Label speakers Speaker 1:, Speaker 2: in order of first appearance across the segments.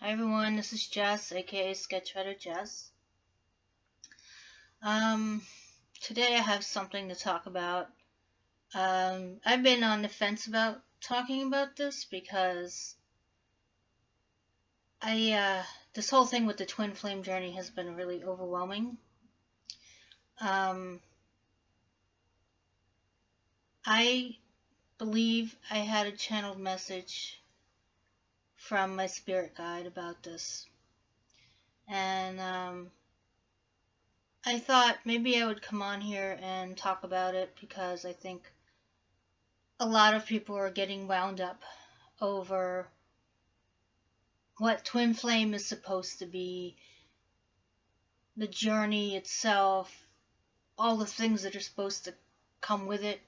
Speaker 1: Hi everyone, this is Jess, aka Sketchwriter Jess. Um, Today I have something to talk about. I've been on the fence about talking about this because this whole thing with the twin flame journey has been really overwhelming. Um, I believe I had a channeled message from my spirit guide about this, and I thought maybe I would come on here and talk about it because I think a lot of people are getting wound up over what twin flame is supposed to be, the journey itself, all the things that are supposed to come with it.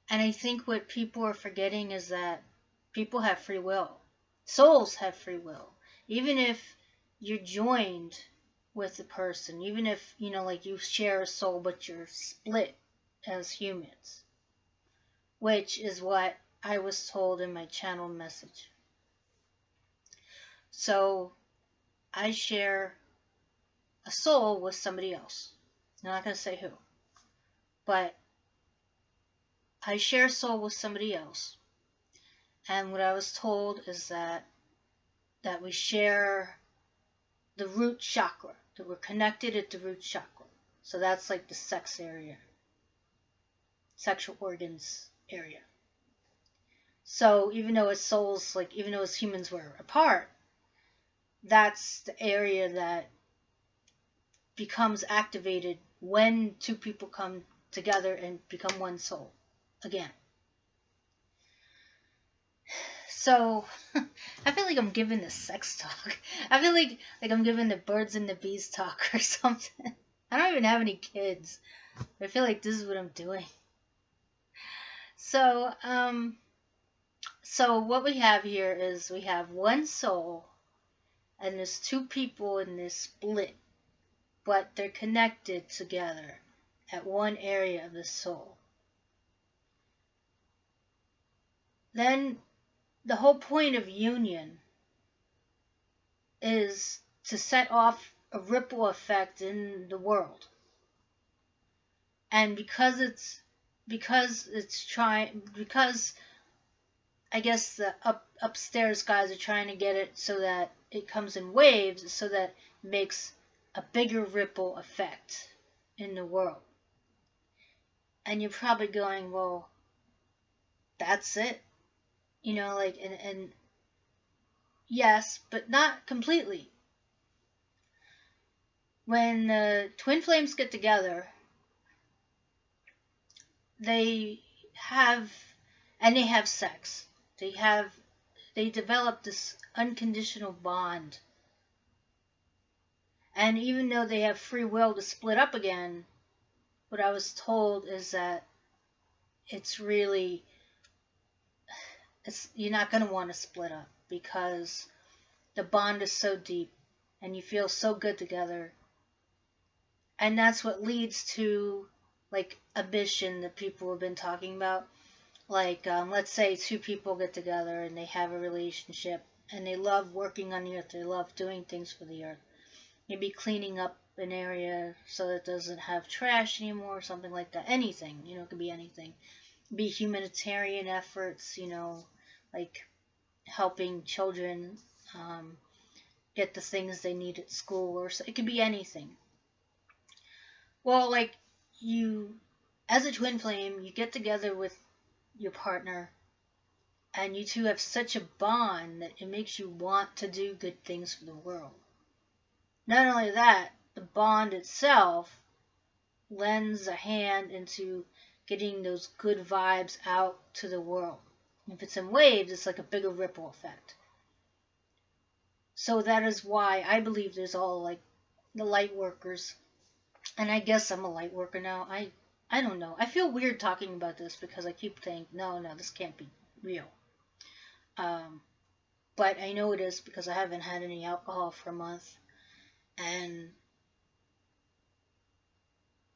Speaker 1: And I think what people are forgetting is that people have free will. Souls have free will. Even if you're joined with a person, even if, like you share a soul but you're split as humans, which is what I was told in my channel message. So I share a soul with somebody else. I'm not going to say who, but I share a soul with somebody else. And what I was told is that we share the root chakra, that we're connected at the root chakra. So that's like the sex area, sexual organs area. So even though as souls, like even though as humans we're apart, that's the area that becomes activated when two people come together and become one soul again. So I feel like I'm giving the sex talk. I feel like I'm giving the birds and the bees talk or something. I don't even have any kids. But I feel like this is what I'm doing. So so what we have here is we have one soul and there's two people in this split, but they're connected together at one area of the soul. Then the whole point of union is to set off a ripple effect in the world. And because I guess the upstairs guys are trying to get it so that it comes in waves, so that it makes a bigger ripple effect in the world. And you're probably going, well, that's it, and yes, but not completely. When twin flames get together, they have they have sex. They develop this unconditional bond. And even though they have free will to split up again, what I was told is that it's really you're not going to want to split up because the bond is so deep and you feel so good together. And that's what leads to like a mission that people have been talking about. Like, let's say two people get together and they have a relationship and they love working on the earth, they love doing things for the earth. Maybe cleaning up an area so that it doesn't have trash anymore or something like that. Anything, it could be anything. Be humanitarian efforts, like helping children get the things they need at school, or it could be anything. Well, like you, as a twin flame, you get together with your partner and you two have such a bond that it makes you want to do good things for the world. Not only that, the bond itself lends a hand into getting those good vibes out to the world. If it's in waves, it's like a bigger ripple effect. So that is why I believe there's all like the light workers. And I guess I'm a light worker now. I don't know. I feel weird talking about this because I keep thinking, no, this can't be real. But I know it is because I haven't had any alcohol for a month. And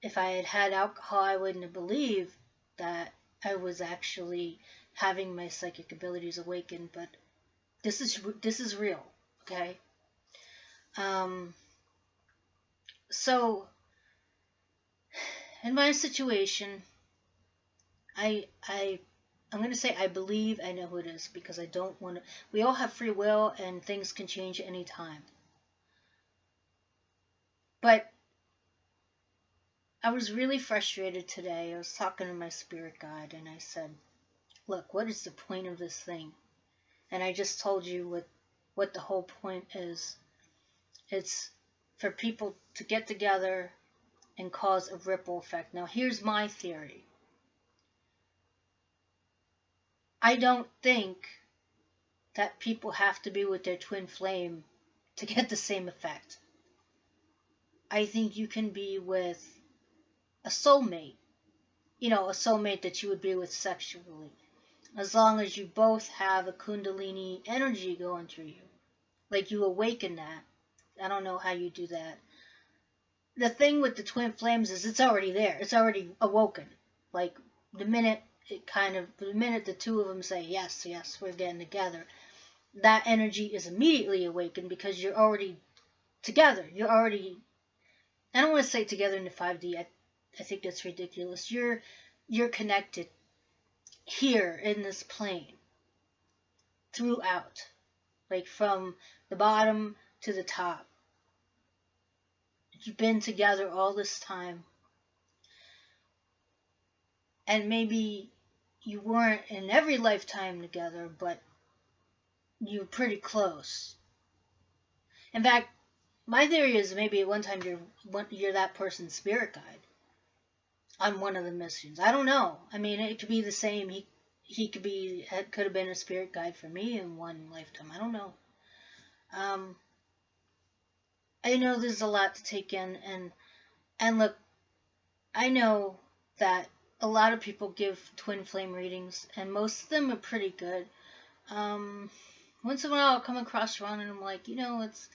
Speaker 1: if I had had alcohol, I wouldn't have believed that I was actually having my psychic abilities awakened. But this is real. Okay. Um, so in my situation, I'm going to say I believe I know who it is because I don't want to. We all have free will and things can change at any time. But I was really frustrated today. I was talking to my spirit guide and I said, "Look, what is the point of this thing?" And I just told you what the whole point is. It's for people to get together and cause a ripple effect. Now, here's my theory. I don't think that people have to be with their twin flame to get the same effect. I think you can be with a soulmate, a soulmate that you would be with sexually, as long as you both have a Kundalini energy going through you. Like you awaken that. I don't know how you do that. The thing with the twin flames is it's already there. It's already awoken. Like the minute the minute the two of them say, yes, yes, we're getting together, that energy is immediately awakened because you're already together. You're already, I don't want to say together in the 5D. I think that's ridiculous. You're connected here in this plane throughout, like from the bottom to the top. You've been together all this time, and maybe you weren't in every lifetime together, but you're pretty close. In fact, my theory is maybe at one time you're that person's spirit guide on one of the missions. I don't know. I mean, it could be the same. He could have been a spirit guide for me in one lifetime. I don't know. Um, I know there's a lot to take in, and look, I know that a lot of people give twin flame readings, and most of them are pretty good. Um, Once in a while, I'll come across one, and I'm like, it's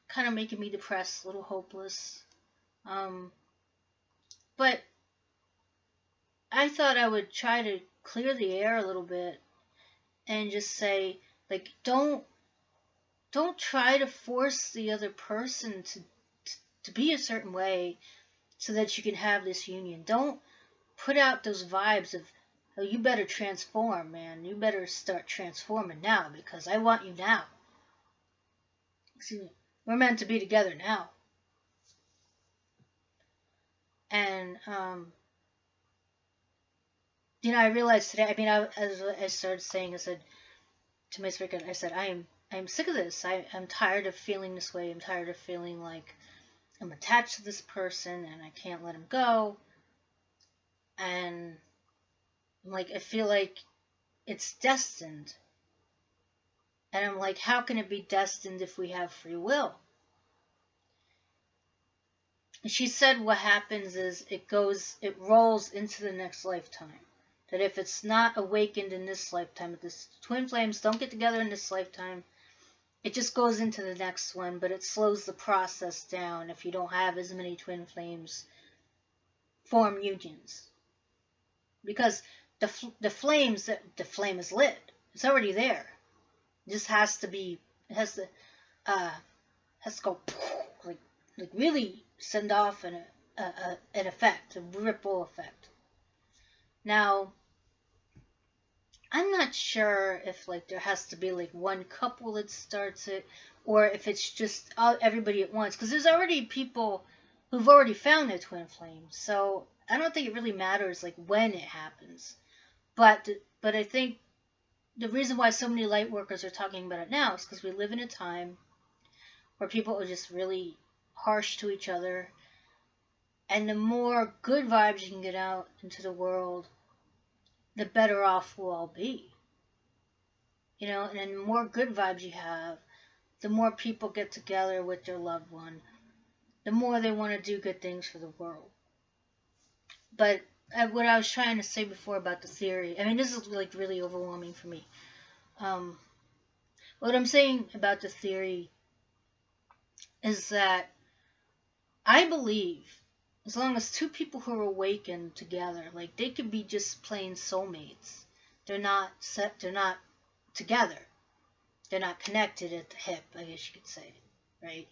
Speaker 1: kind of making me depressed, a little hopeless. Um, but I thought I would try to clear the air a little bit and just say, like, don't try to force the other person to be a certain way so that you can have this union. Don't put out those vibes of, oh, you better transform, man. You better start transforming now because I want you now. Excuse me. We're meant to be together now. And, I realized today, I mean, as I started saying, I said to my spirit, I said, I'm sick of this. I'm tired of feeling this way. I'm tired of feeling like I'm attached to this person and I can't let him go. And I'm like, I feel like it's destined. And I'm like, how can it be destined if we have free will? And she said what happens is it rolls into the next lifetime. That if it's not awakened in this lifetime, if the twin flames don't get together in this lifetime, it just goes into the next one, but it slows the process down if you don't have as many twin flames form unions. Because the flame is lit. It's already there. It just has to be, it has to go like really send off an effect, a ripple effect. Now, I'm not sure if like there has to be like one couple that starts it, or if it's just everybody at once. Because there's already people who've already found their twin flame, so I don't think it really matters like when it happens. But I think the reason why so many light workers are talking about it now is because we live in a time where people are just really harsh to each other, and the more good vibes you can get out into the world, the better off we'll all be. And the more good vibes you have, the more people get together with their loved one, the more they want to do good things for the world. But what I was trying to say before about the theory, I mean, this is like really overwhelming for me. What I'm saying about the theory is that I believe as long as two people who are awakened together, like they could be just plain soulmates. They're not together. They're not connected at the hip, I guess you could say, right?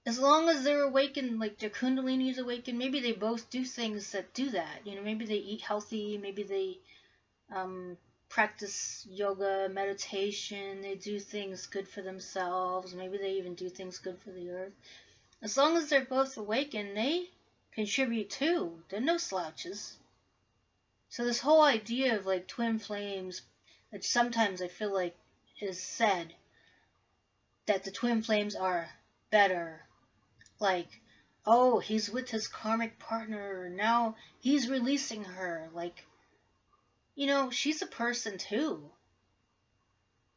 Speaker 1: As long as they're awakened, like their kundalini is awakened, maybe they both do things that do that. Maybe they eat healthy, maybe they practice yoga, meditation, they do things good for themselves, maybe they even do things good for the earth. As long as they're both awakened, they contribute too. They're no slouches. So this whole idea of like twin flames, that sometimes I feel like is said that the twin flames are better. Like, oh, he's with his karmic partner, now he's releasing her. Like, she's a person too.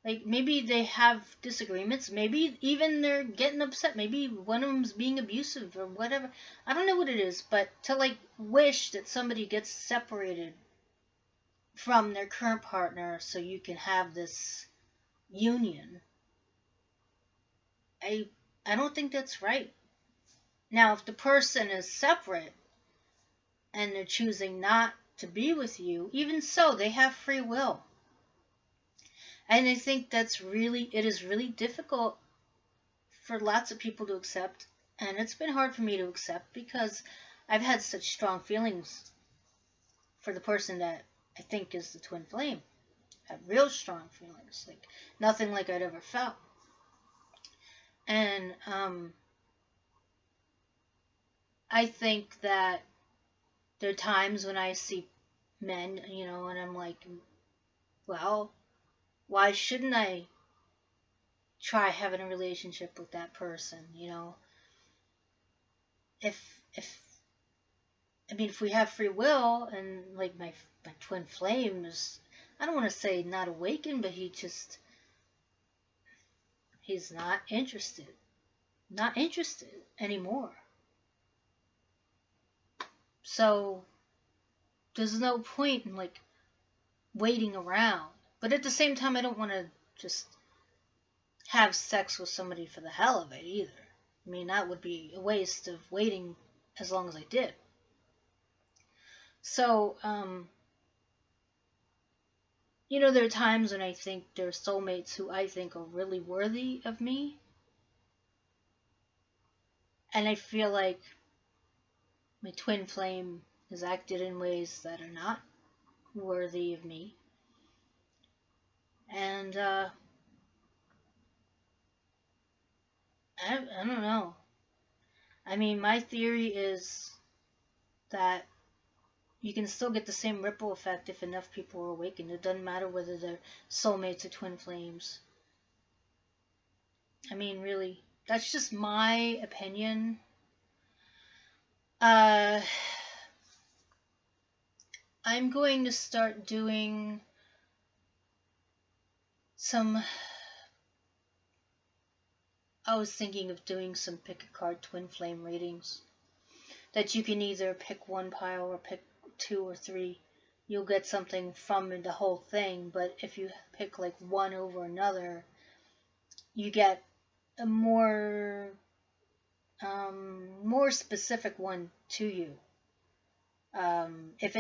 Speaker 1: Like, maybe they have disagreements, maybe even they're getting upset, maybe one of them's being abusive or whatever. I don't know what it is, but to like wish that somebody gets separated from their current partner so you can have this union, I don't think that's right. Now, if the person is separate and they're choosing not to be with you, even so, they have free will. And I think it is really difficult for lots of people to accept. And it's been hard for me to accept because I've had such strong feelings for the person that I think is the twin flame. I had real strong feelings, like nothing like I'd ever felt. And I think that there are times when I see men, and I'm like, well, why shouldn't I try having a relationship with that person? If we have free will, and like my twin flame is, I don't want to say not awakened, but he's not interested anymore. So there's no point in like waiting around. But at the same time, I don't want to just have sex with somebody for the hell of it either. I mean, that would be a waste of waiting as long as I did. So, there are times when I think there are soulmates who I think are really worthy of me. And I feel like my twin flame has acted in ways that are not worthy of me. And I don't know. I mean, my theory is that you can still get the same ripple effect if enough people are awakened. It doesn't matter whether they're soulmates or twin flames. I mean, really, that's just my opinion. I'm going to start doing I was thinking of doing some pick a card twin flame readings. That you can either pick one pile or pick 2 or 3. You'll get something from the whole thing, but if you pick like one over another, you get a more specific one to you. If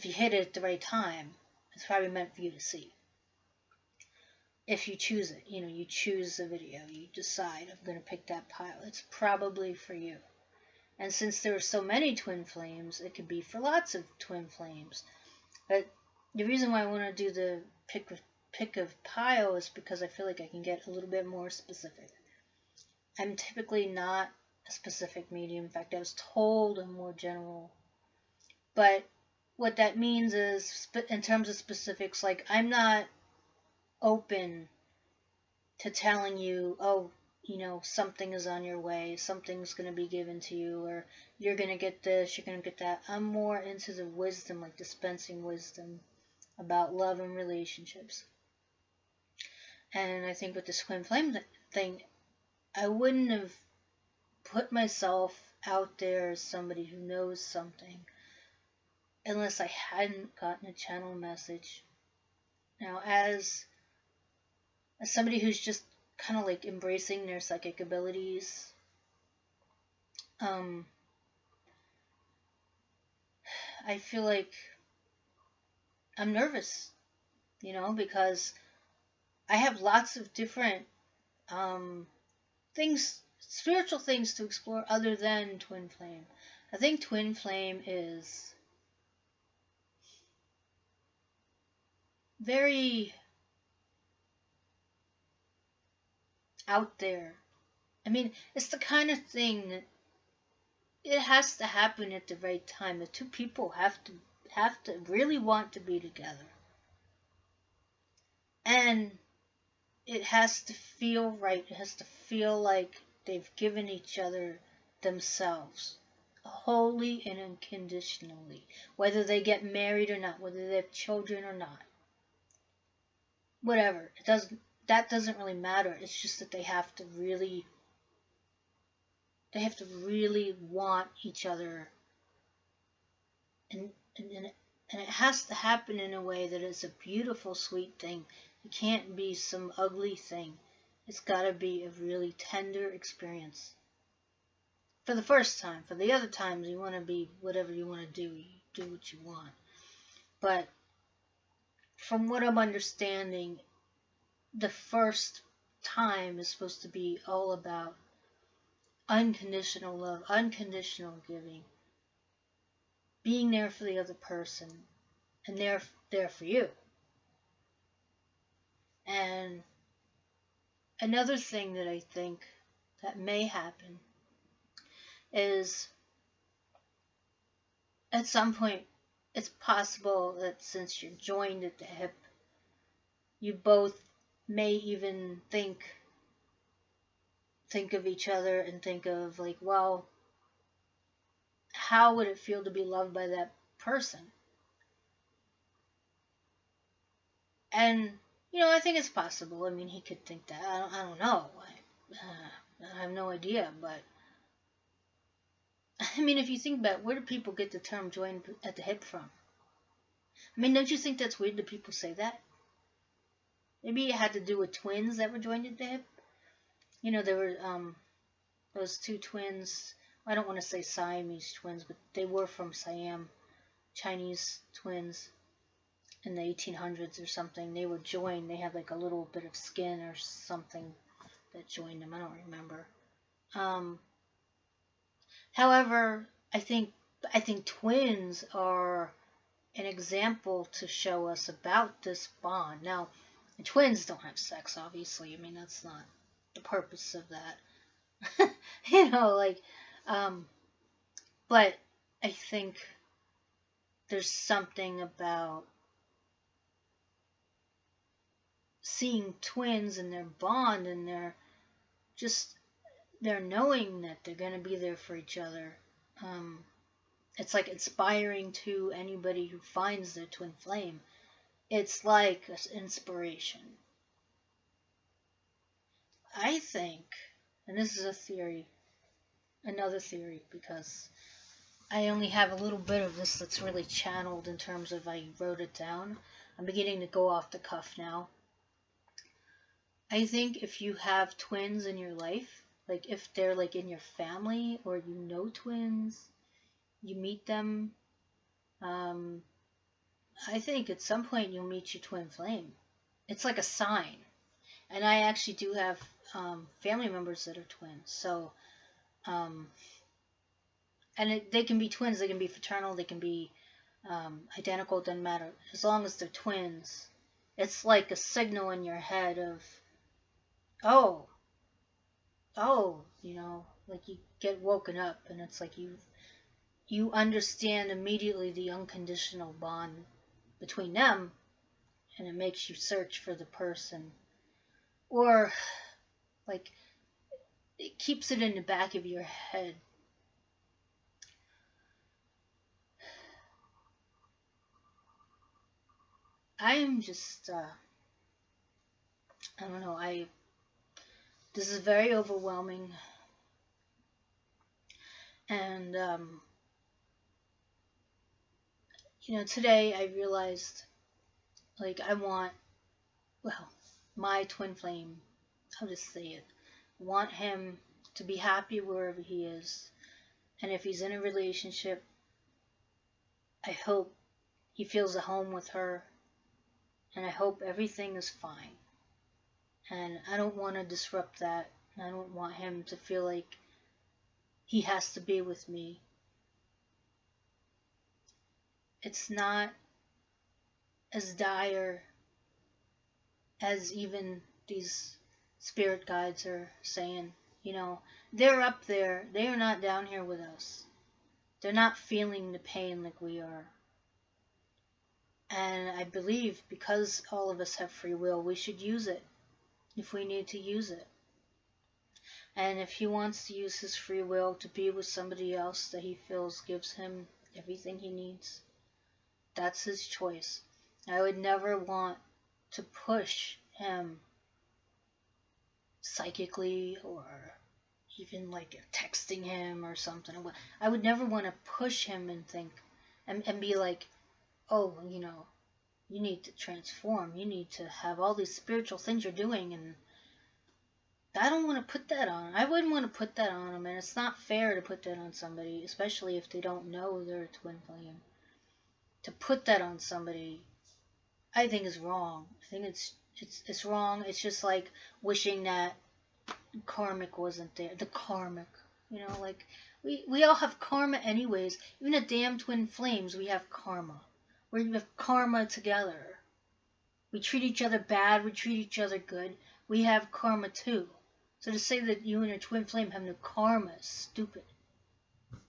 Speaker 1: you hit it at the right time, it's probably meant for you to see. If you choose it, you choose the video, you decide, I'm going to pick that pile. It's probably for you. And since there are so many twin flames, it could be for lots of twin flames. But the reason why I want to do the pick of pile is because I feel like I can get a little bit more specific. I'm typically not a specific medium. In fact, I was told I'm more general. But what that means is, in terms of specifics, like I'm not open to telling you, oh, something is on your way, something's going to be given to you, or you're going to get this, you're going to get that. I'm more into the wisdom, like dispensing wisdom about love and relationships. And I think with this twin flame thing, I wouldn't have put myself out there as somebody who knows something unless I hadn't gotten a channel message. Now, as somebody who's just kind of like embracing their psychic abilities, I feel like I'm nervous, because I have lots of different things, spiritual things to explore other than twin flame. I think twin flame is very out there. I mean, it's the kind of thing that it has to happen at the right time. The two people have to really want to be together. And it has to feel right. It has to feel like they've given each other themselves wholly and unconditionally, whether they get married or not, whether they have children or not, whatever. That doesn't really matter. It's just that they have to really want each other, and and it has to happen in a way that is a beautiful, sweet thing. It can't be some ugly thing. It's got to be a really tender experience. For the first time. For the other times, you want to be whatever you want to do. You do what you want. But from what I'm understanding, the first time is supposed to be all about unconditional love, unconditional giving, being there for the other person, and they're there for you. And another thing that I think that may happen is at some point it's possible that since you're joined at the hip, you both may even think of each other and think of like, well, how would it feel to be loved by that person? And I think it's possible. I mean, he could think that. I don't know. I have no idea, but I mean, if you think about it, where do people get the term joined at the hip from? I mean, don't you think that's weird that people say that? Maybe it had to do with twins that were joined at the hip. There were those two twins. I don't want to say Siamese twins, but they were from Siam, Chinese twins in the 1800s or something. They were joined. They had like a little bit of skin or something that joined them. I don't remember. However, I think twins are an example to show us about this bond. Now, twins don't have sex, obviously. I mean, that's not the purpose of that. Like, but I think there's something about seeing twins and their bond and their knowing that they're going to be there for each other. It's like inspiring to anybody who finds their twin flame. It's like an inspiration. I think, and this is a theory, another theory, because I only have a little bit of this that's really channeled in terms of I wrote it down. I'm beginning to go off the cuff now. I think if you have twins in your life, like if they're like in your family or you know twins, you meet them, I think at some point you'll meet your twin flame. It's like a sign. And I actually do have family members that are twins. So, they can be twins, they can be fraternal, they can be identical, doesn't matter. As long as they're twins, it's like a signal in your head of, oh, like you get woken up and it's like you understand immediately the unconditional bond between them, and it makes you search for the person, or like it keeps it in the back of your head. I'm just I don't know. This is very overwhelming, and today I realized, like, I want, well, my twin flame, I'll just say it, I want him to be happy wherever he is, and if he's in a relationship, I hope he feels at home with her, and I hope everything is fine. And I don't want to disrupt that. I don't want him to feel like he has to be with me. It's not as dire as even these spirit guides are saying. You know, they're up there. They are not down here with us. They're not feeling the pain like we are. And I believe because all of us have free will, we should use it if we need to use it. And if he wants to use his free will to be with somebody else that he feels gives him everything he needs, that's his choice. I would never want to push him psychically or even like texting him or something. I would never want to push him and think and be like, oh, you know, you need to transform. You need to have all these spiritual things you're doing. And I don't want to put that on. I wouldn't want to put that on him. And it's not fair to put that on somebody, especially if they don't know they're a twin flame. To put that on somebody, I think is wrong. I think it's wrong. It's just like wishing that karmic wasn't there. The karmic, you know, like we all have karma anyways. Even the damn twin flames, we have karma. We have karma together. We treat each other bad. We treat each other good. We have karma too. So to say that you and a twin flame have no karma is stupid.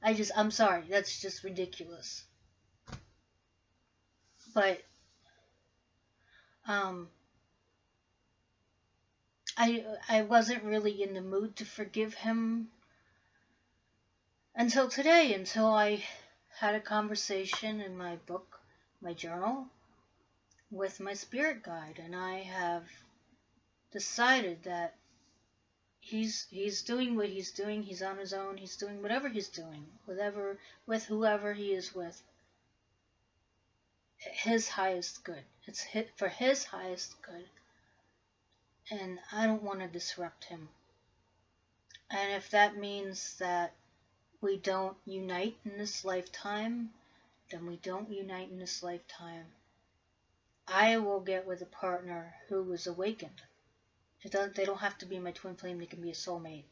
Speaker 1: I'm sorry. That's just ridiculous. But I wasn't really in the mood to forgive him until today, until I had a conversation in my book, my journal, with my spirit guide, and I have decided that he's doing what he's doing. He's on his own. He's doing whatever he's doing, with whoever he is with. His highest good. It's for his highest good, and I don't want to disrupt him. And if that means that we don't unite in this lifetime, then we don't unite in this lifetime. I will get with a partner who is awakened. They don't have to be my twin flame. They can be a soulmate,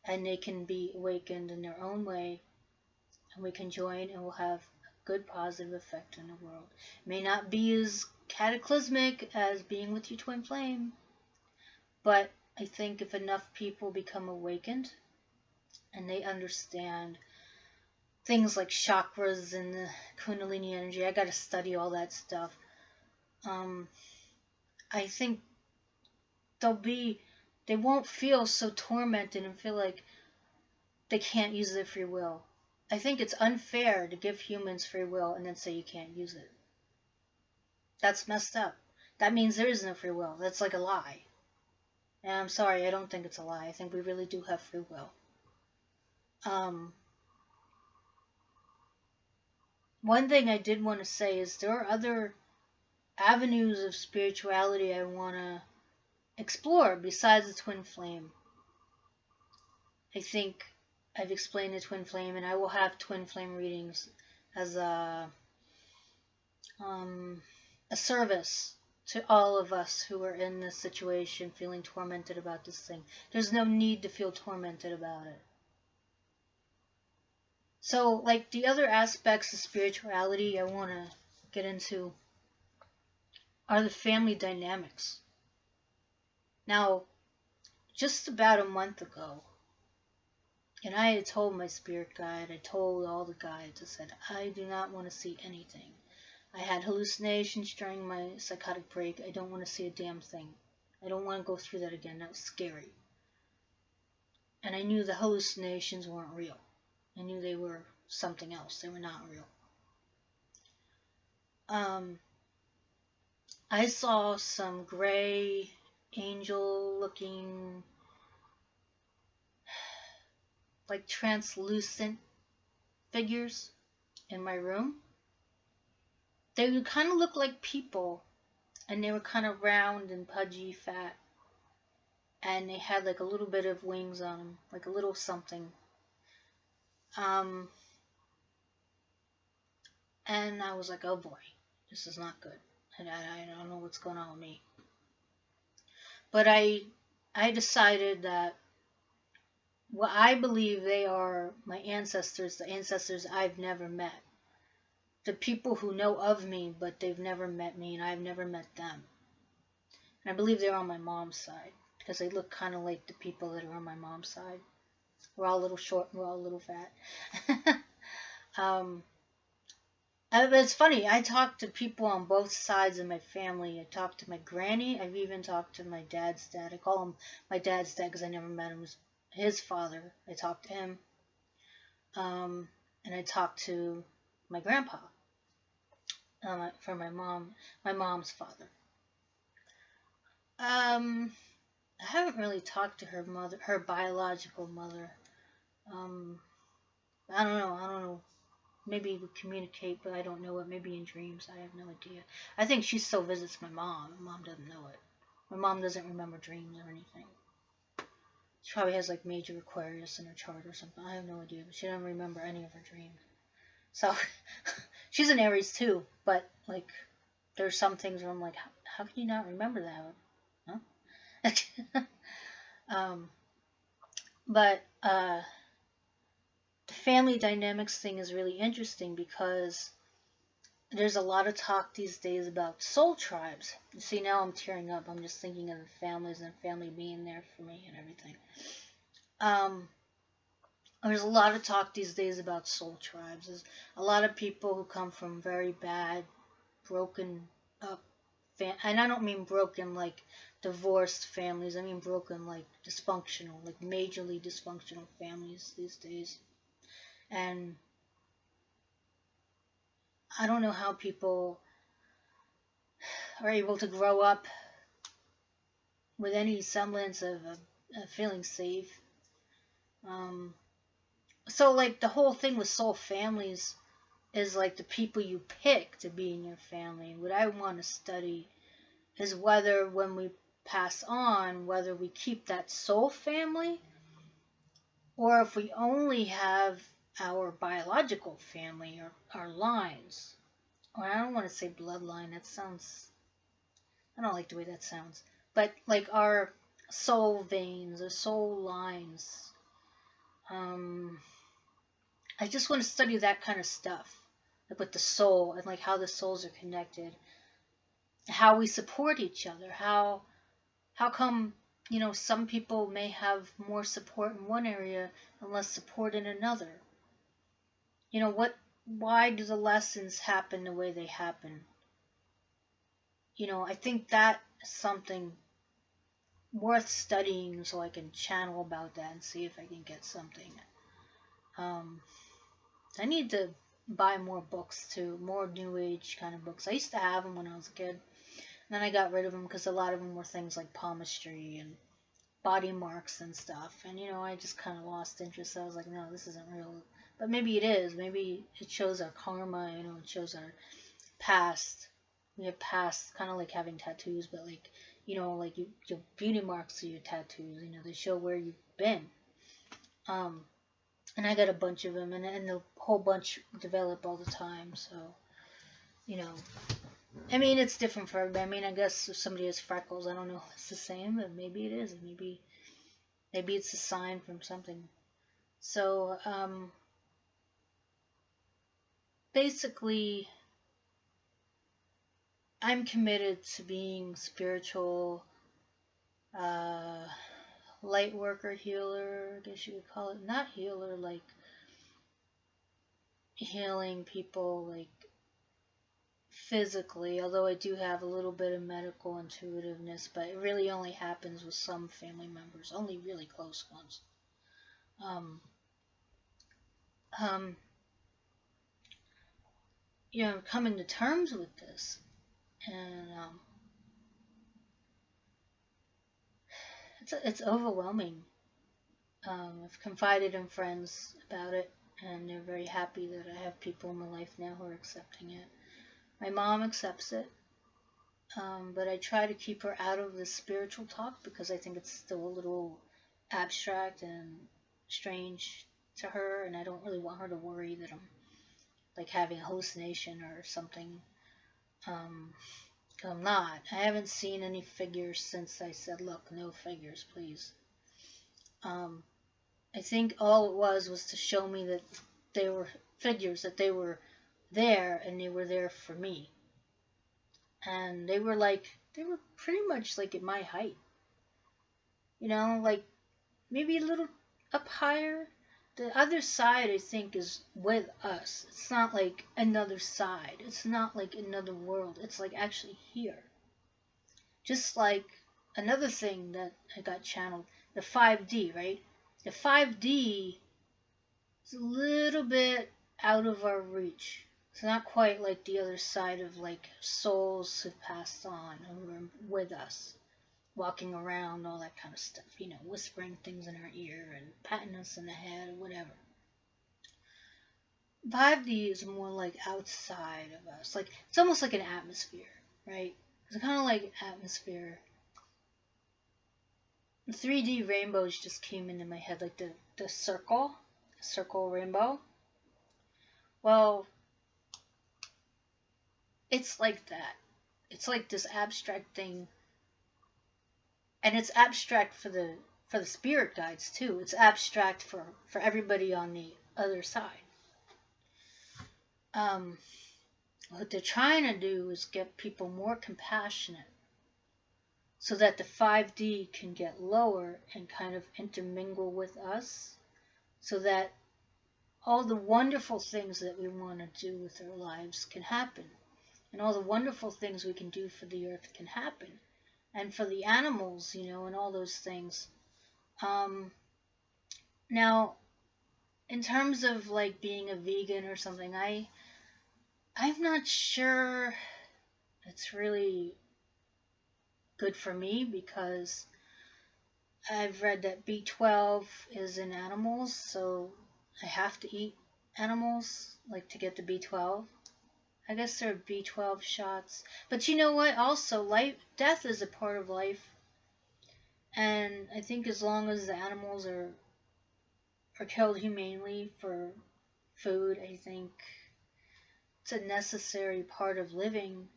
Speaker 1: and they can be awakened in their own way, and we can join, and we'll have a good positive effect in the world. It may not be as cataclysmic as being with your twin flame, but I think if enough people become awakened and they understand things like chakras and the kundalini energy, I got to study all that stuff. I think they won't feel so tormented and feel like they can't use their free will. I think it's unfair to give humans free will and then say you can't use it. That's messed up. That means there is no free will. That's like a lie. And I'm sorry, I don't think it's a lie. I think we really do have free will. One thing I did want to say is there are other avenues of spirituality I want to explore besides the twin flame. I think I've explained the twin flame, and I will have twin flame readings as a service to all of us who are in this situation feeling tormented about this thing. There's no need to feel tormented about it. So, like the other aspects of spirituality I want to get into are the family dynamics. Now, just about a month ago, and I had told my spirit guide, I told all the guides, I said, I do not want to see anything. I had hallucinations during my psychotic break. I don't want to see a damn thing. I don't want to go through that again. That was scary. And I knew the hallucinations weren't real. I knew they were something else. They were not real. I saw some gray angel-looking, like translucent figures in my room. They would kind of look like people, and they were kind of round and pudgy, fat, and they had like a little bit of wings on them, like a little something. And I was like, oh boy, this is not good. And I don't know what's going on with me. But I decided that what I believe they are my ancestors, the ancestors I've never met, the people who know of me, but they've never met me, and I've never met them. And I believe they're on my mom's side because they look kind of like the people that are on my mom's side. We're all a little short and we're all a little fat. um, it's funny. I talk to people on both sides of my family. I talk to my granny. I've even talked to my dad's dad. I call him my dad's dad because I never met him. It was his father. I talked to him. And I talked to my grandpa for my mom's father. I haven't really talked to her mother, her biological mother. Um, I don't know. Maybe we communicate, but I don't know it. Maybe in dreams. I have no idea. I think she still visits my mom. My mom doesn't know it. My mom doesn't remember dreams or anything. She probably has like major Aquarius in her chart or something. I have no idea, but she doesn't remember any of her dreams. So she's an Aries too, but like there's some things where I'm like, how can you not remember that? Huh? um, but the family dynamics thing is really interesting because there's a lot of talk these days about soul tribes. You see, now I'm tearing up. I'm just thinking of the families and family being there for me and everything. Um, there's a lot of talk these days about soul tribes. There's a lot of people who come from very bad, broken up, and I don't mean broken like divorced families. I mean broken like dysfunctional, like majorly dysfunctional families these days. And I don't know how people are able to grow up with any semblance of feeling safe. Um, so, like, the whole thing with soul families is like the people you pick to be in your family. What I want to study is whether when we pass on, whether we keep that soul family or if we only have our biological family or our lines. Or I don't want to say bloodline, that sounds, I don't like the way that sounds. But like our soul veins or soul lines. Um, I just want to study that kind of stuff, like with the soul and like how the souls are connected, how we support each other, how come some people may have more support in one area and less support in another. What? Why do the lessons happen the way they happen? I think that is something worth studying so I can channel about that and see if I can get something. Um, I need to buy more books too, more new age kind of books. I used to have them when I was a kid, and then I got rid of them because a lot of them were things like palmistry and body marks and stuff. And I just kind of lost interest. So I was like, no, this isn't real. But maybe it is. Maybe it shows our karma. It shows our past. We have past, kind of like having tattoos, but like like your beauty marks are your tattoos. They show where you've been. Um, and I got a bunch of them, and the whole bunch develop all the time. So, you know, I mean, it's different for everybody. I mean, I guess if somebody has freckles, I don't know if it's the same, but maybe it is. Maybe it's a sign from something. So, basically, I'm committed to being spiritual, uh, light worker, healer, I guess you would call it. Not healer, like healing people, like physically, although I do have a little bit of medical intuitiveness, but it really only happens with some family members, only really close ones. Um, um, coming to terms with this, and it's overwhelming. I've confided in friends about it, and they're very happy that I have people in my life now who are accepting it. My mom accepts it, but I try to keep her out of the spiritual talk because I think it's still a little abstract and strange to her, and I don't really want her to worry that I'm like having a hallucination or something. Because I'm not. I haven't seen any figures since I said, look, no figures, please. I think all it was to show me that they were figures, that they were there and they were there for me. And they were pretty much like at my height. Like maybe a little up higher. The other side, I think, is with us. It's not like another side. It's not like another world. It's like actually here. Just like another thing that I got channeled, the 5D, right? The 5D is a little bit out of our reach. It's not quite like the other side of like souls who passed on and were with us, walking around, all that kind of stuff, whispering things in our ear and patting us in the head or whatever. 5D is more like outside of us. Like it's almost like an atmosphere, right? It's kind of like atmosphere. 3D rainbows just came into my head, like the circle rainbow. Well, it's like that. It's like this abstract thing, and it's abstract for the spirit guides too. It's abstract for everybody on the other side. What they're trying to do is get people more compassionate so that the 5D can get lower and kind of intermingle with us, so that all the wonderful things that we want to do with our lives can happen, and all the wonderful things we can do for the earth can happen, and for the animals, and all those things. Now, in terms of like being a vegan or something, I'm not sure it's really good for me, because I've read that B12 is in animals, so I have to eat animals like to get the B12. I guess there are B12 shots. But you know what? Also, death is a part of life. And I think as long as the animals are killed humanely for food, I think it's a necessary part of living.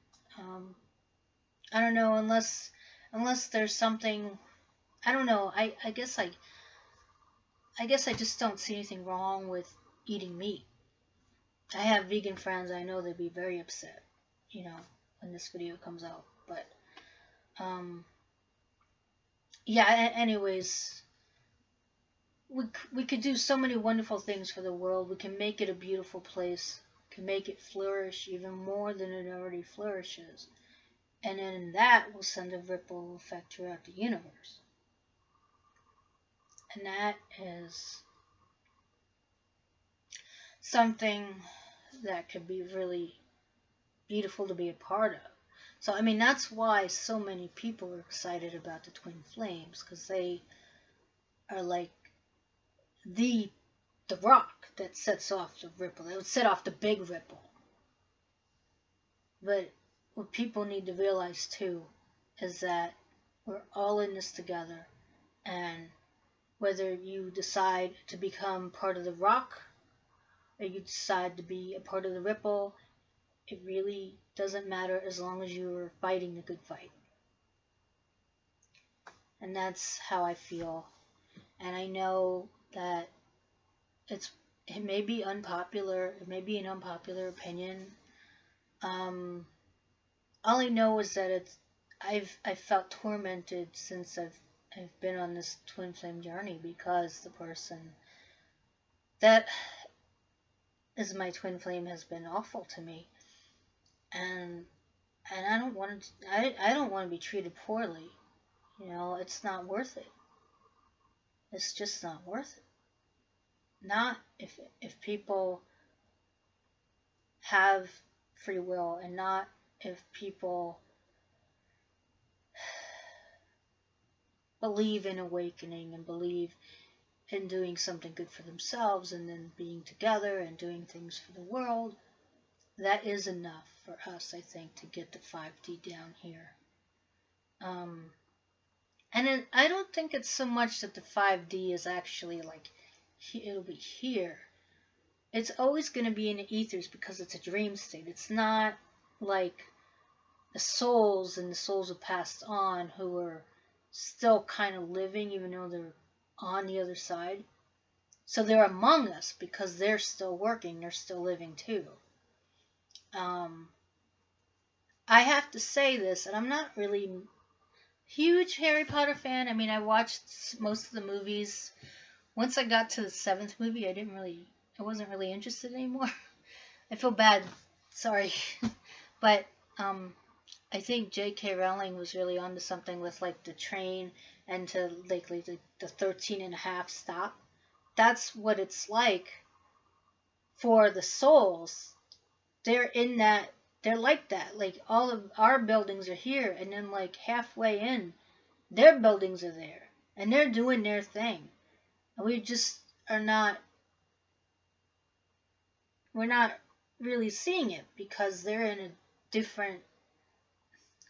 Speaker 1: I don't know, unless there's something, I don't know. I guess I just don't see anything wrong with eating meat. I have vegan friends. I know they'd be very upset, when this video comes out. But, yeah. Anyways, we could do so many wonderful things for the world. We can make it a beautiful place. We can make it flourish even more than it already flourishes. And then that will send a ripple effect throughout the universe. And that is something that could be really beautiful to be a part of. So, I mean, that's why so many people are excited about the twin flames, because they are like the rock that sets off the ripple. It would set off the big ripple. But what people need to realize too is that we're all in this together, and whether you decide to become part of the rock or you decide to be a part of the ripple, it really doesn't matter as long as you're fighting the good fight. And that's how I feel. And I know that it may be unpopular, it may be an unpopular opinion. All I know is that I've felt tormented since I've been on this twin flame journey, because the person that is my twin flame has been awful to me, and I don't want to. I don't want to be treated poorly. It's not worth it. It's just not worth it. Not if people have free will, and not if people believe in awakening and believe in doing something good for themselves, and then being together and doing things for the world. That is enough for us, I think, to get the 5D down here. And I don't think it's so much that the 5D is actually like, it'll be here. It's always going to be in the ethers, because it's a dream state. It's not like souls, and the souls have passed on who are still kind of living even though they're on the other side. So they're among us because they're still working, they're still living too. Um, I have to say this, and I'm not really huge Harry Potter fan. I mean, I watched most of the movies. Once I got to the seventh movie, I wasn't really interested anymore. I feel bad, sorry, but um, I think J.K. Rowling was really onto something with like the train and to like the 13 and a half stop. That's what it's like for the souls. They're in that, they're like that. Like all of our buildings are here, and then like halfway in, their buildings are there, and they're doing their thing. And we just are not, we're not really seeing it because they're in a different,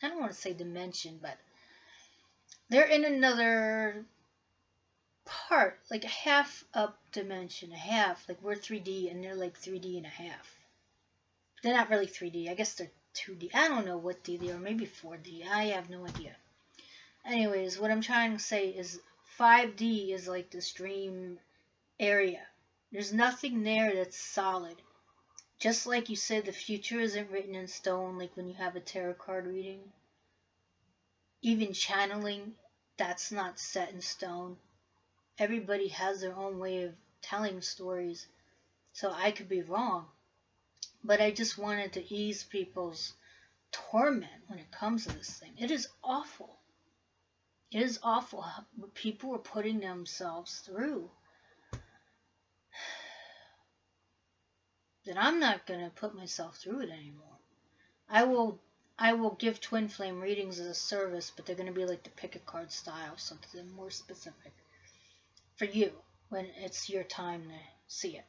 Speaker 1: I don't want to say dimension, but they're in another part, like a half up dimension, a half. Like we're 3D and they're like 3D and a half. They're not really 3D. I guess they're 2D. I don't know what D they are. Maybe 4D. I have no idea. Anyways, what I'm trying to say is 5D is like this dream area. There's nothing there that's solid. Just like you said, the future isn't written in stone, like when you have a tarot card reading. Even channeling, that's not set in stone. Everybody has their own way of telling stories, so I could be wrong. But I just wanted to ease people's torment when it comes to this thing. It is awful. It is awful what people are putting themselves through. That I'm not going to put myself through it anymore. I will give twin flame readings as a service, but they're going to be like the pick a card style, so they're more specific for you when it's your time to see it.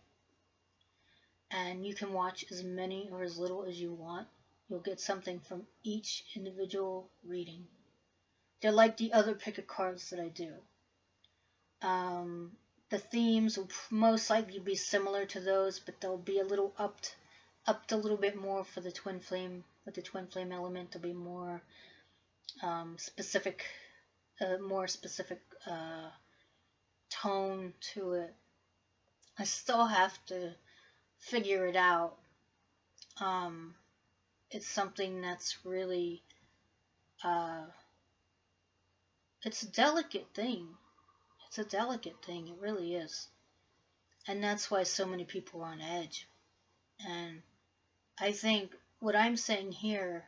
Speaker 1: And you can watch as many or as little as you want. You'll get something from each individual reading. They're like the other pick a cards that I do. The themes will most likely be similar to those, but they'll be a little upped a little bit more for the twin flame. With the twin flame element, there'll be more specific, tone to it. I still have to figure it out. It's something that's really, it's a delicate thing. It's a delicate thing. It really is. And that's why so many people are on edge. And I think what I'm saying here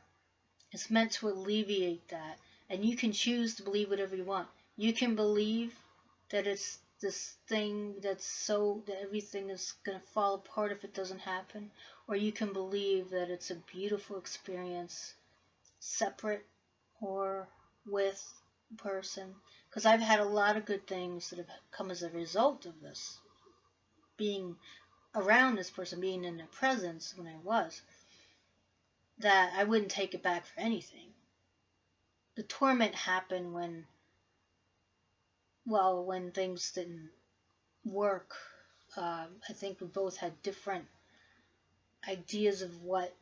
Speaker 1: is meant to alleviate that. And you can choose to believe whatever you want. You can believe that it's this thing that's so that everything is going to fall apart if it doesn't happen. Or you can believe that it's a beautiful experience, separate or with a person. Because I've had a lot of good things that have come as a result of this. Being around this person, being in their presence when I was, that I wouldn't take it back for anything. The torment happened when things didn't work. I think we both had different ideas of what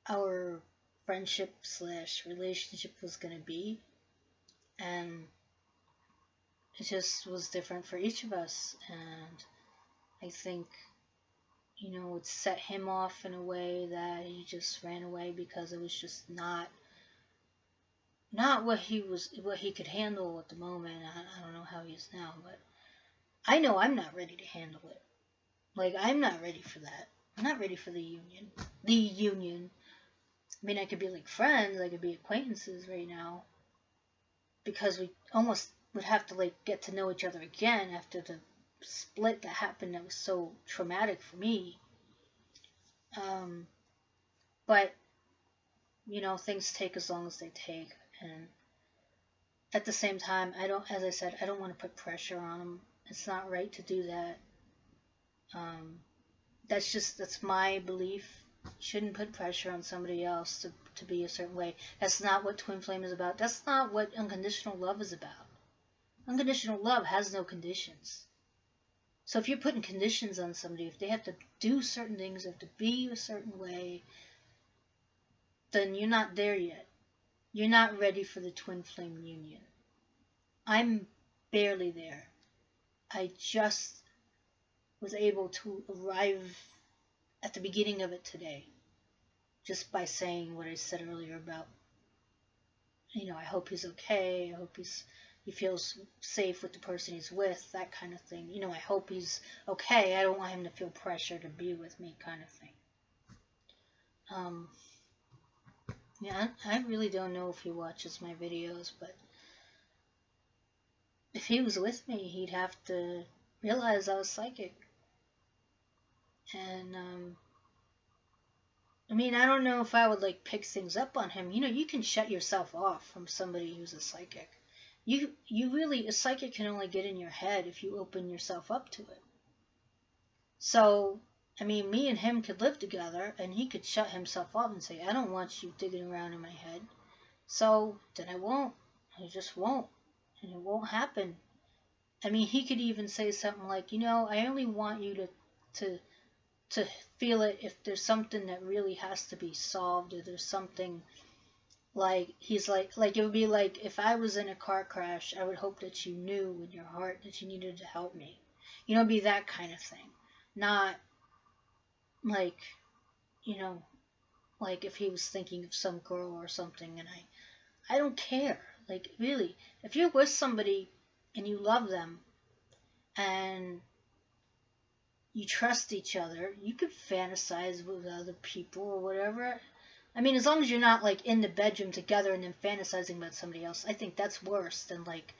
Speaker 1: our friendship / relationship was going to be. And it just was different for each of us. And I think, it set him off in a way that he just ran away because it was just not what he could handle at the moment. I don't know how he is now, but I know I'm not ready to handle it. Like, I'm not ready for that. I'm not ready for the union. I mean, I could be like friends, I could be acquaintances right now, because we almost would have to like get to know each other again after the split that happened that was so traumatic for me. But things take as long as they take, and at the same time, as I said, I don't want to put pressure on them. It's not right to do that. That's my belief. You shouldn't put pressure on somebody else to be a certain way. That's not what twin flame is about. That's not what unconditional love is about. Unconditional love has no conditions. So if you're putting conditions on somebody, if they have to do certain things, they have to be a certain way, then you're not there yet. You're not ready for the twin flame union. I'm barely there. I just was able to arrive at the beginning of it today, just by saying what I said earlier about, I hope he's okay. I hope he feels safe with the person he's with, that kind of thing. I hope he's okay. I don't want him to feel pressure to be with me, kind of thing. Yeah, I really don't know if he watches my videos, but if he was with me, he'd have to realize I was psychic. And, I don't know if I would, like, pick things up on him. You can shut yourself off from somebody who's a psychic. A psychic can only get in your head if you open yourself up to it. So, me and him could live together, and he could shut himself off and say, I don't want you digging around in my head. So, then I won't. I just won't. And it won't happen. He could even say something like, I only want you to feel it if there's something that really has to be solved, or there's something like, he's like it would be like, if I was in a car crash, I would hope that you knew in your heart that you needed to help me. Be that kind of thing. Not like, like if he was thinking of some girl or something, and I don't care. Like, really, if you're with somebody and you love them and you trust each other, you could fantasize with other people or whatever. As long as you're not, like, in the bedroom together and then fantasizing about somebody else. I think that's worse than, like,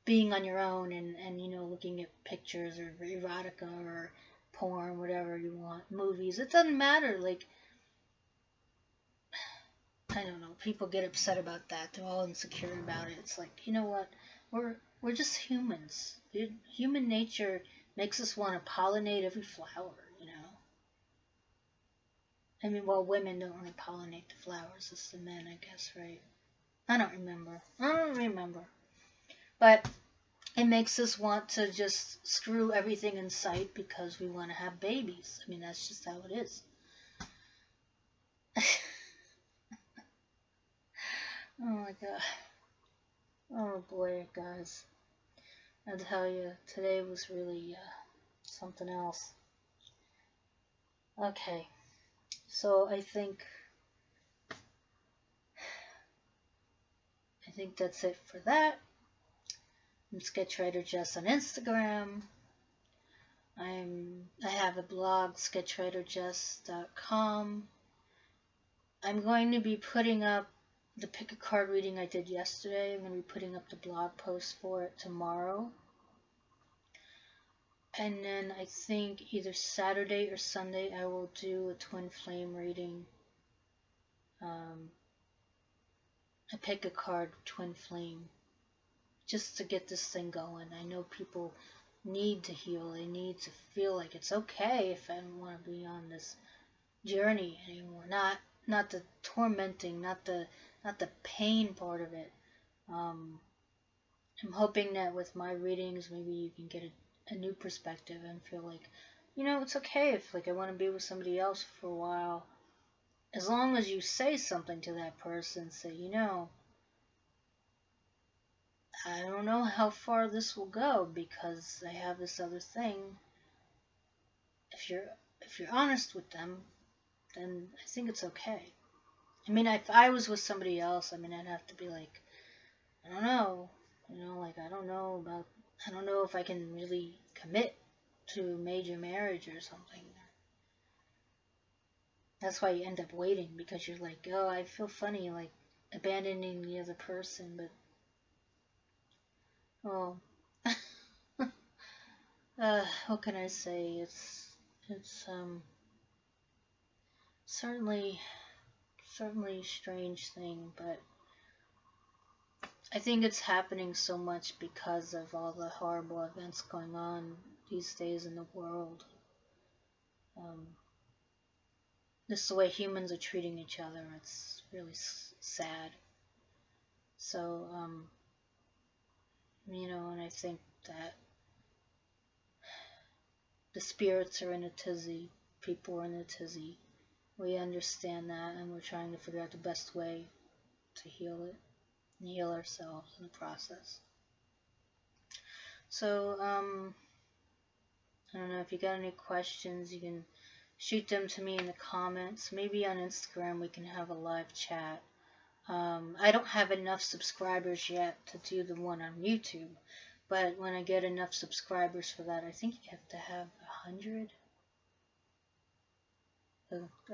Speaker 1: being on your own and looking at pictures or erotica or porn, whatever you want, movies. It doesn't matter. Like, I don't know. People get upset about that. They're all insecure about it. It's like, you know what? We're just humans. Human nature makes us want to pollinate every flower, Well, women don't really pollinate the flowers. It's the men, I guess, right? I don't remember. But it makes us want to just screw everything in sight because we want to have babies. That's just how it is. Oh my god. Oh boy, guys. I tell you, today was really something else. Okay. So I think that's it for that. I'm Sketchwriter Jess on Instagram. I have a blog, sketchwriterjess.com. I'm going to be putting up the pick a card reading I did yesterday. I'm going to be putting up the blog post for it tomorrow. And then I think either Saturday or Sunday I will do a twin flame reading. I pick a card, twin flame, just to get this thing going. I know people need to heal. They need to feel like it's okay if I don't want to be on this journey anymore. Not the tormenting, not the pain part of it. I'm hoping that with my readings, maybe you can get a new perspective and feel like, it's okay if, like, I want to be with somebody else for a while. As long as you say something to that person, say, I don't know how far this will go because I have this other thing. If you're honest with them, then I think it's okay. If I was with somebody else, I'd have to be like, I don't know, like, I don't know if I can really commit to a major marriage or something. That's why you end up waiting, because you're like, oh, I feel funny, like, abandoning the other person, but, well, what can I say? It's certainly a strange thing, but I think it's happening so much because of all the horrible events going on these days in the world. This is the way humans are treating each other. It's really sad. So, and I think that the spirits are in a tizzy. People are in a tizzy. We understand that, and we're trying to figure out the best way to heal it and heal ourselves in the process. So, I don't know if you got any questions, you can shoot them to me in the comments. Maybe on Instagram we can have a live chat. I don't have enough subscribers yet to do the one on YouTube, but when I get enough subscribers for that, I think you have to have 100.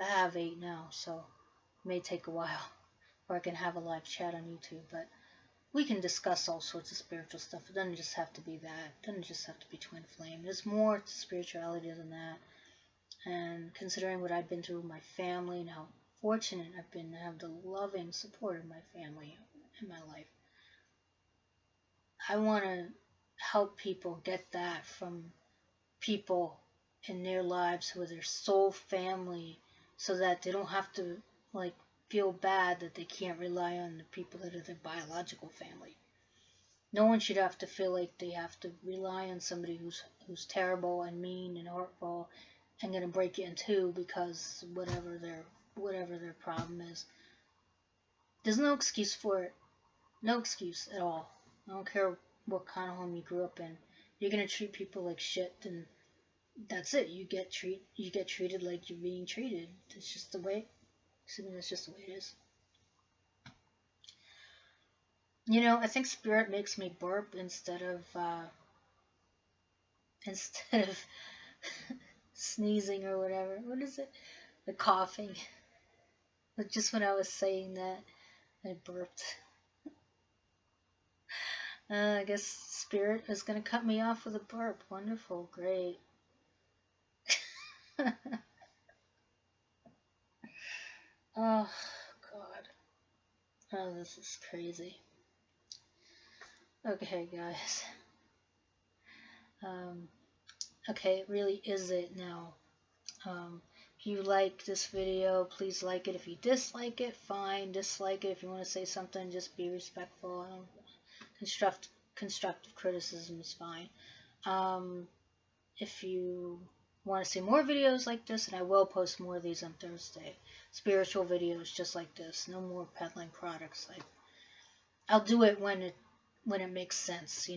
Speaker 1: I have 8 now, so it may take a while, or I can have a live chat on YouTube, but we can discuss all sorts of spiritual stuff. It doesn't just have to be that. It doesn't just have to be twin flame. There's more to spirituality than that. And considering what I've been through with my family and how fortunate I've been to have the loving support of my family in my life, I want to help people get that from people in their lives who are their soul family, so that they don't have to like feel bad that they can't rely on the people that are their biological family. No one should have to feel like they have to rely on somebody who's terrible and mean and hurtful and gonna break it in two because whatever their problem is. There's no excuse for it. No excuse at all. I don't care what kind of home you grew up in. You're gonna treat people like shit, and that's it. You get treated like you're being treated. It's just the way. That's just the way it is. I think spirit makes me burp instead of sneezing or whatever. What is it? The coughing. But just when I was saying that, I burped. I guess spirit is gonna cut me off with a burp. Wonderful, great. Oh God. Oh, this is crazy. Okay, guys. Okay, really is it now. If you like this video, please like it. If you dislike it, fine. Dislike it. If you want to say something, just be respectful. Constructive criticism is fine. If you want to see more videos like this, and I will post more of these on Thursday, spiritual videos just like this. No more peddling products. I'll do it when it makes sense.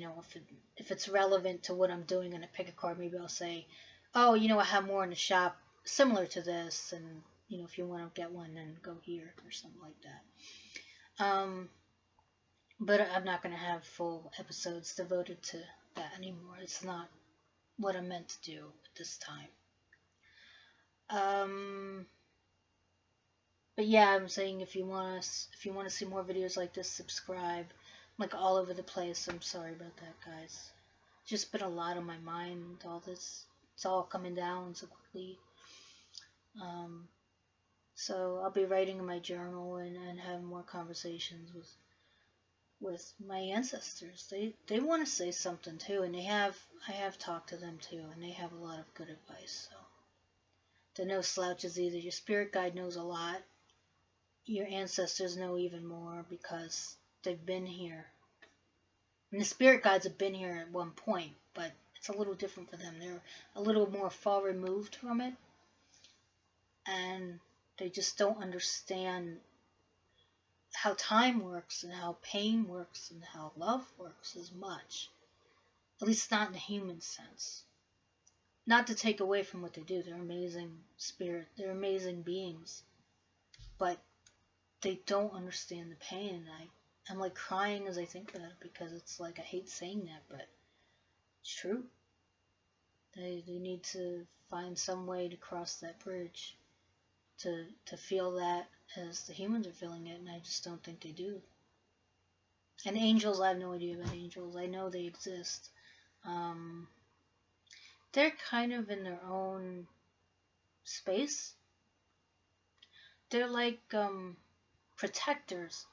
Speaker 1: If it's relevant to what I'm doing in a pick a card, maybe I'll say, oh, I have more in the shop similar to this, and if you want to get one, then go here or something like that. But I'm not going to have full episodes devoted to that anymore. It's not what I'm meant to do at this time. But yeah, I'm saying if you want to see more videos like this, subscribe. I'm like all over the place. I'm sorry about that, guys. Just been a lot on my mind. All this, it's all coming down so quickly. So I'll be writing in my journal and having more conversations with my ancestors. They want to say something too, and I have talked to them too, and they have a lot of good advice. So they're no slouches either. Your spirit guide knows a lot. Your ancestors know even more because they've been here. And the spirit guides have been here at one point, but it's a little different for them. They're a little more far removed from it, and they just don't understand how time works and how pain works and how love works as much. At least not in the human sense. Not to take away from what they do. They're amazing spirit. They're amazing beings. But they don't understand the pain. I'm like crying as I think about it because it's like I hate saying that, but it's true. They need to find some way to cross that bridge to feel that as the humans are feeling it, and I just don't think they do. And angels, I have no idea about angels. I know they exist. They're kind of in their own space. They're like protectors.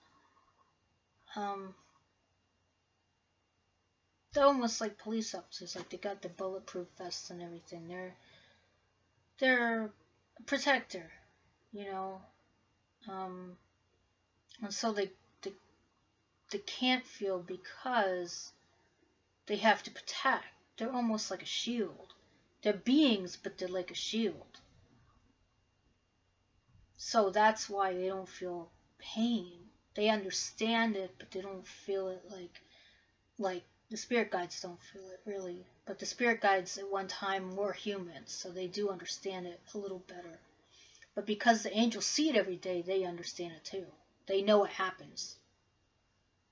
Speaker 1: They're almost like police officers. Like they got the bulletproof vests and everything. They're a protector, and so they can't feel because they have to protect. They're almost like a shield. They're beings, but they're like a shield. So that's why they don't feel pain. They understand it, but they don't feel it like the spirit guides don't feel it really. But the spirit guides at one time were humans, so they do understand it a little better. But because the angels see it every day, they understand it too. They know it happens.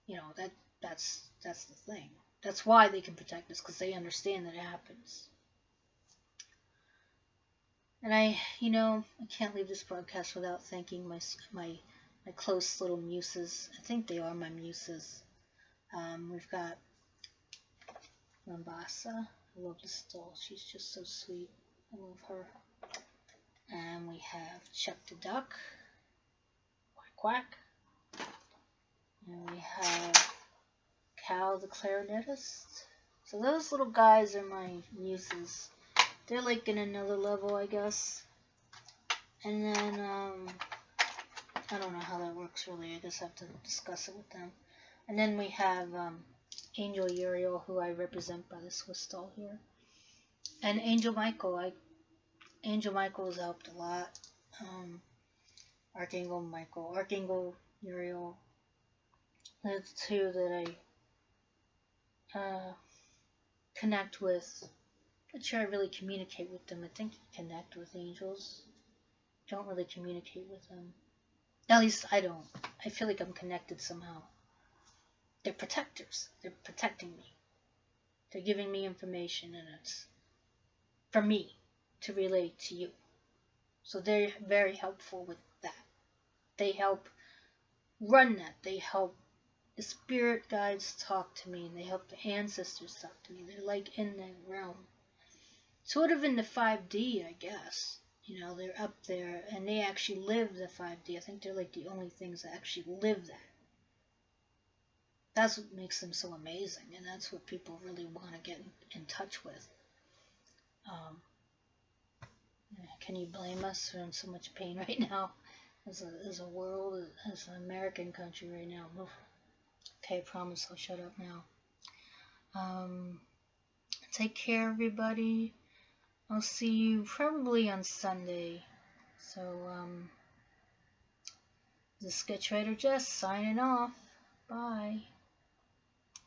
Speaker 1: You know, that's the thing. That's why they can protect us, because they understand that it happens. And I can't leave this broadcast without thanking my close little muses. I think they are my muses. We've got Mombasa. I love this doll. She's just so sweet. I love her. And we have Chuck the Duck. Quack Quack. And we have Cal the clarinetist. So those little guys are my muses. They're like in another level, I guess. And then, I don't know how that works really. I guess I have to discuss it with them. And then we have Angel Uriel, who I represent by the Swiss doll here. And Angel Michael. Angel Michael has helped a lot. Archangel Michael. Archangel Uriel. That's two that I connect with. Not sure I really communicate with them. I think you connect with angels. Don't really communicate with them. At least I don't. I feel like I'm connected somehow. They're protectors. They're protecting me. They're giving me information, and it's for me to relate to you. So they're very helpful with that. They help run that. They help the spirit guides talk to me, and they help the ancestors talk to me. They're like in that realm. Sort of in the 5D, I guess. They're up there, and they actually live the 5D. I think they're like the only things that actually live that. That's what makes them so amazing, and that's what people really want to get in touch with. Can you blame us? We're in so much pain right now as a world, as an American country right now. Okay, I promise I'll shut up now. Take care, everybody. I'll see you probably on Sunday. So, the Sketchwriter Jess signing off. Bye.